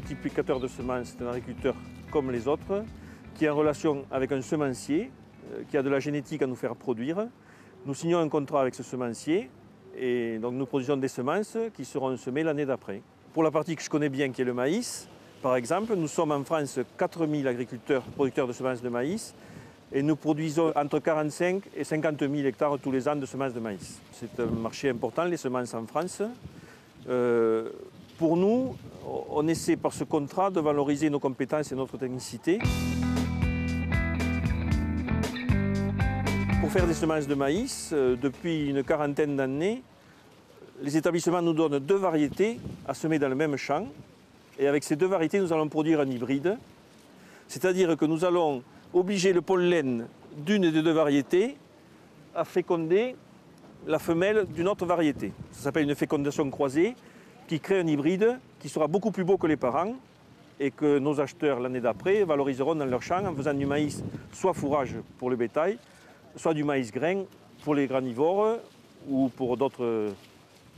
multiplicateur de semences, c'est un agriculteur comme les autres, qui est en relation avec un semencier, qui a de la génétique à nous faire produire. Nous signons un contrat avec ce semencier et donc nous produisons des semences qui seront semées l'année d'après. Pour la partie que je connais bien, qui est le maïs, par exemple, nous sommes en France 4000 agriculteurs producteurs de semences de maïs et nous produisons entre 45 et 50 000 hectares tous les ans de semences de maïs. C'est un marché important, les semences en France. Pour nous, on essaie par ce contrat de valoriser nos compétences et notre technicité. Pour faire des semences de maïs, depuis une quarantaine d'années, les établissements nous donnent 2 variétés à semer dans le même champ. Et avec ces 2 variétés, nous allons produire un hybride. C'est-à-dire que nous allons obliger le pollen d'une des 2 variétés à féconder la femelle d'une autre variété. Ça s'appelle une fécondation croisée qui crée un hybride qui sera beaucoup plus beau que les parents et que nos acheteurs l'année d'après valoriseront dans leur champ en faisant du maïs soit fourrage pour le bétail, soit du maïs grain pour les granivores ou pour d'autres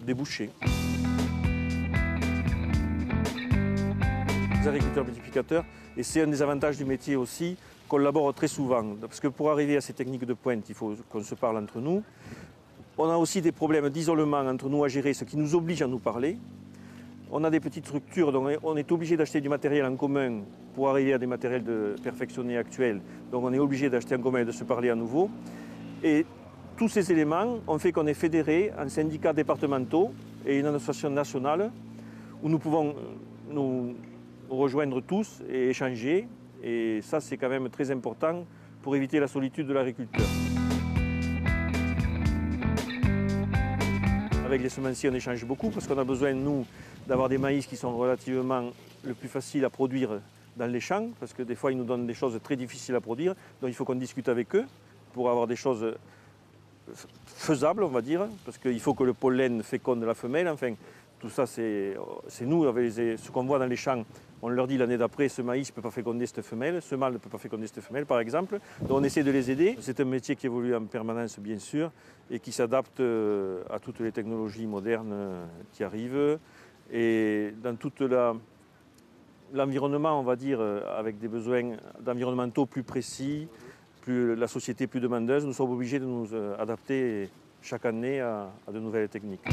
débouchés. Les agriculteurs multiplicateurs, et c'est un des avantages du métier aussi, collaborent très souvent. Parce que pour arriver à ces techniques de pointe, il faut qu'on se parle entre nous. On a aussi des problèmes d'isolement entre nous à gérer, ce qui nous oblige à nous parler. On a des petites structures, donc on est obligé d'acheter du matériel en commun pour arriver à des matériels perfectionnés actuels. Donc on est obligé d'acheter en commun et de se parler à nouveau. Et tous ces éléments ont fait qu'on est fédéré en syndicats départementaux et une association nationale où nous pouvons nous rejoindre tous et échanger. Et ça, c'est quand même très important pour éviter la solitude de l'agriculteur. Avec les semenciers, on échange beaucoup parce qu'on a besoin, nous, d'avoir des maïs qui sont relativement le plus faciles à produire dans les champs, parce que des fois, ils nous donnent des choses très difficiles à produire. Donc il faut qu'on discute avec eux pour avoir des choses faisables, on va dire, parce qu'il faut que le pollen féconde la femelle. Enfin, tout ça, c'est nous, avec ce qu'on voit dans les champs. On leur dit l'année d'après, ce maïs ne peut pas féconder cette femelle, ce mâle ne peut pas féconder cette femelle, par exemple. Donc on essaie de les aider. C'est un métier qui évolue en permanence, bien sûr, et qui s'adapte à toutes les technologies modernes qui arrivent. Et dans tout l'environnement, on va dire, avec des besoins environnementaux plus précis, la société plus demandeuse, nous sommes obligés de nous adapter chaque année à de nouvelles techniques.